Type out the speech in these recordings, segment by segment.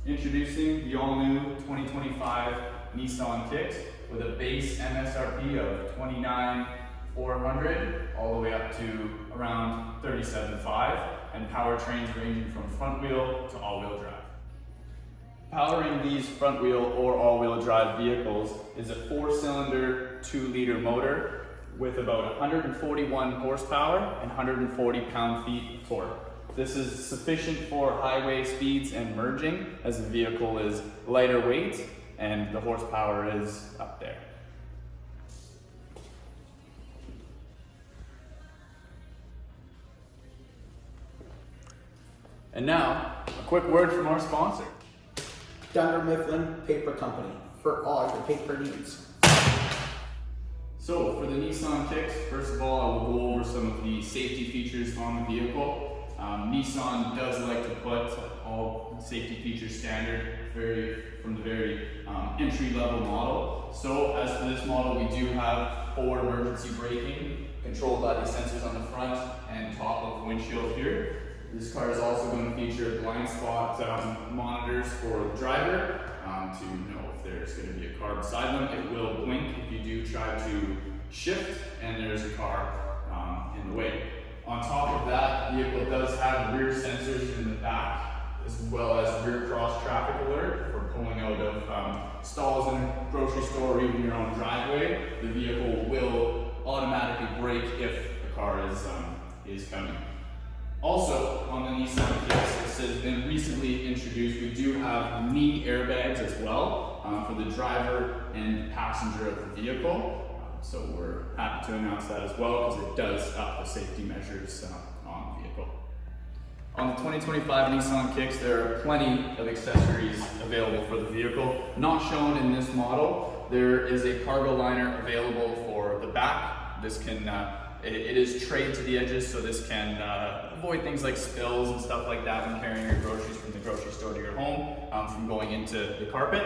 Introducing the all-new 2025 Nissan Kicks with a base MSRP of $29,400 all the way up to around $37,500 and powertrains ranging from front wheel to all-wheel drive. Powering these front wheel or all-wheel drive vehicles is a 4-cylinder 2-liter motor with about 141 horsepower and 140 pound-feet of torque. This is sufficient for highway speeds and merging, as the vehicle is lighter weight and the horsepower is up there. And now, a quick word from our sponsor. Dunder Mifflin Paper Company for all your paper needs. So for the Nissan Kicks, first of all, I will go over some of the safety features on the vehicle. Nissan does like to put all safety features standard from the very entry-level model. So as for this model, we do have forward emergency braking controlled by these sensors on the front and top of the windshield here. This car is also going to feature blind spot monitors for the driver to know if there's going to be a car beside them. It will blink if you do try to shift and there's a car in the way. On top of that, the vehicle does have rear sensors in the back, as well as rear cross traffic alert for pulling out of stalls in a grocery store or even your own driveway. The vehicle will automatically brake if the car is coming. Also, on the Nissan Kicks, this has been recently introduced. We do have knee airbags as well for the driver and passenger of the vehicle. So we're happy to announce that as well because it does up the safety measures on the vehicle. On the 2025 Nissan Kicks, there are plenty of accessories available for the vehicle. Not shown in this model, there is a cargo liner available for the back. This can, it is trayed to the edges, so this can avoid things like spills and stuff like that when carrying your groceries from the grocery store to your home from going into the carpet.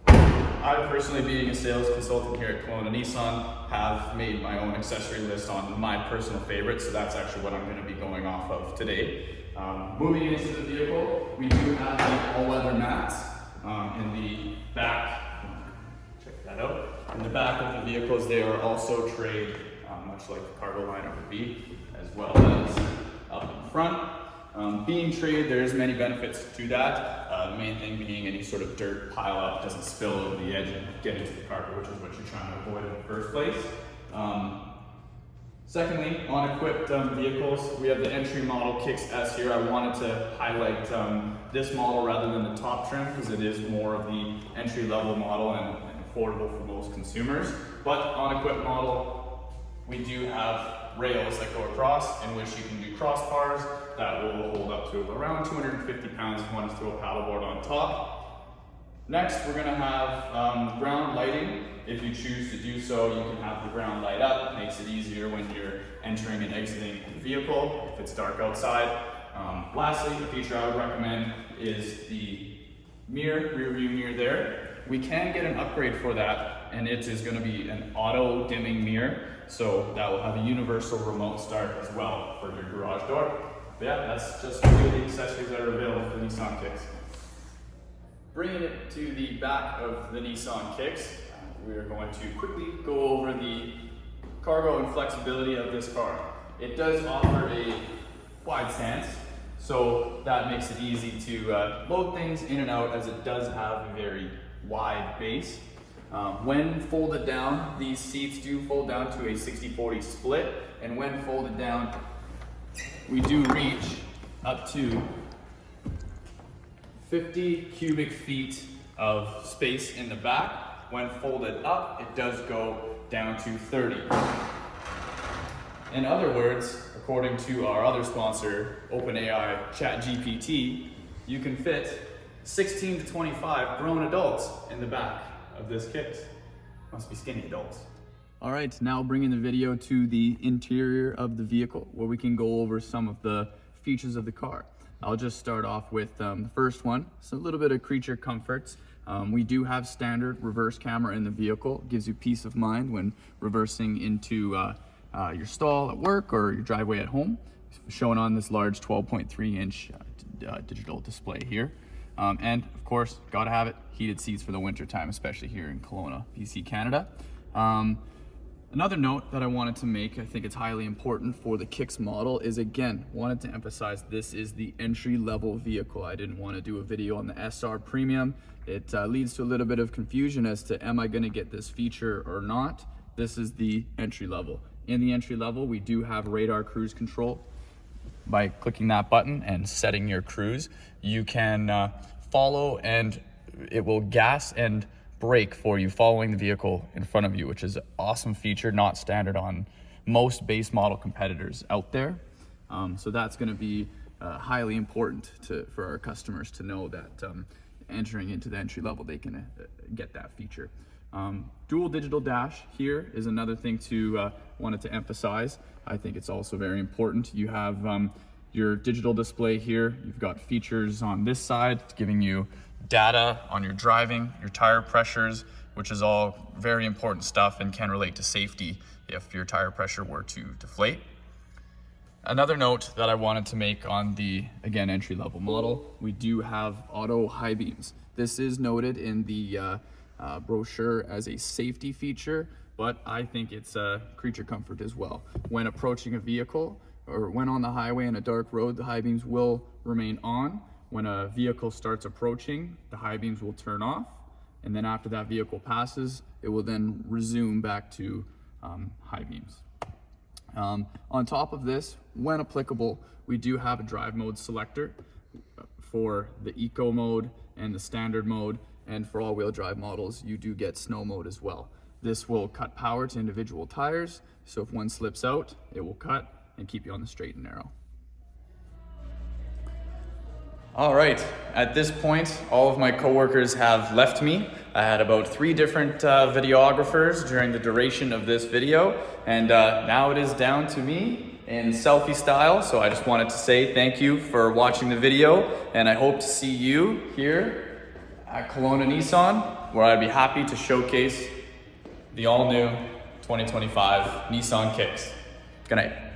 I personally, being a sales consultant here at Kelowna Nissan, have made my own accessory list on my personal favorites, so that's actually what I'm going to be going off of today. Moving into the vehicle, we do have the all-weather mats in the back. Check that out. In the back of the vehicles, they are also trayed, much like the cargo liner would be, as well as up in front. Being trayed, there's many benefits to that. The main thing being any sort of dirt pile up doesn't spill over the edge and get into the carpet, which is what you're trying to avoid in the first place. Secondly, on equipped vehicles, we have the entry model Kicks S here. I wanted to highlight this model rather than the top trim because it is more of the entry level model and affordable for most consumers. But on equipped model, we do have rails that go across in which you can do crossbars that will hold up to around 250 pounds if one is to a paddleboard on top. Next, we're going to have ground lighting. If you choose to do so, you can have the ground light up. It makes it easier when you're entering and exiting the vehicle if it's dark outside. Lastly, the feature I would recommend is the rear view mirror there. We can get an upgrade for that, and it is going to be an auto dimming mirror. So that will have a universal remote start as well for your garage door. But yeah, that's just a few of the accessories that are available for Nissan Kicks. Bringing it to the back of the Nissan Kicks, we are going to quickly go over the cargo and flexibility of this car. It does offer a wide stance, so that makes it easy to load things in and out, as it does have a very wide base. When folded down, these seats do fold down to a 60-40 split, and when folded down, we do reach up to 50 cubic feet of space in the back. When folded up, it does go down to 30. In other words, according to our other sponsor, OpenAI ChatGPT, you can fit 16 to 25 grown adults in the back of this Kicks. Must be skinny adults. All right, now bringing the video to the interior of the vehicle where we can go over some of the features of the car. I'll just start off with the first one. It's a little bit of creature comforts. We do have standard reverse camera in the vehicle. It gives you peace of mind when reversing into your stall at work or your driveway at home. shown on this large 12.3 inch digital display here. And of course, gotta have it, heated seats for the winter time, especially here in Kelowna, BC, Canada. Another note that I wanted to make, I think it's highly important for the Kicks model, is again, wanted to emphasize this is the entry-level vehicle. I didn't want to do a video on the SR Premium. It leads to a little bit of confusion as to, am I going to get this feature or not? This is the entry level. In the entry level, we do have radar cruise control. By clicking that button and setting your cruise, you can follow, and it will gas and brake for you following the vehicle in front of you, which is an awesome feature, not standard on most base model competitors out there. So that's going to be highly important for our customers to know that entering into the entry level, they can get that feature. Dual digital dash here is another thing to wanted to emphasize. I think it's also very important. You have your digital display here. You've got features on this side giving you data on your driving, your tire pressures, which is all very important stuff and can relate to safety if your tire pressure were to deflate. Another note that I wanted to make on the, again, entry-level model, we do have auto high beams. This is noted in the brochure as a safety feature, but I think it's a creature comfort as well. When approaching a vehicle or when on the highway in a dark road, the high beams will remain on. When a vehicle starts approaching, the high beams will turn off, and then after that vehicle passes, it will then resume back to high beams. On top of this, when applicable, we do have a drive mode selector for the eco mode and the standard mode, and for all-wheel drive models, you do get snow mode as well. This will cut power to individual tires, so if one slips out, it will cut and keep you on the straight and narrow. All right, at this point, all of my coworkers have left me. I had about 3 different videographers during the duration of this video, and now it is down to me in selfie style. So I just wanted to say thank you for watching the video, and I hope to see you here at Kelowna Nissan, where I'd be happy to showcase the all-new 2025 Nissan Kicks. Good night.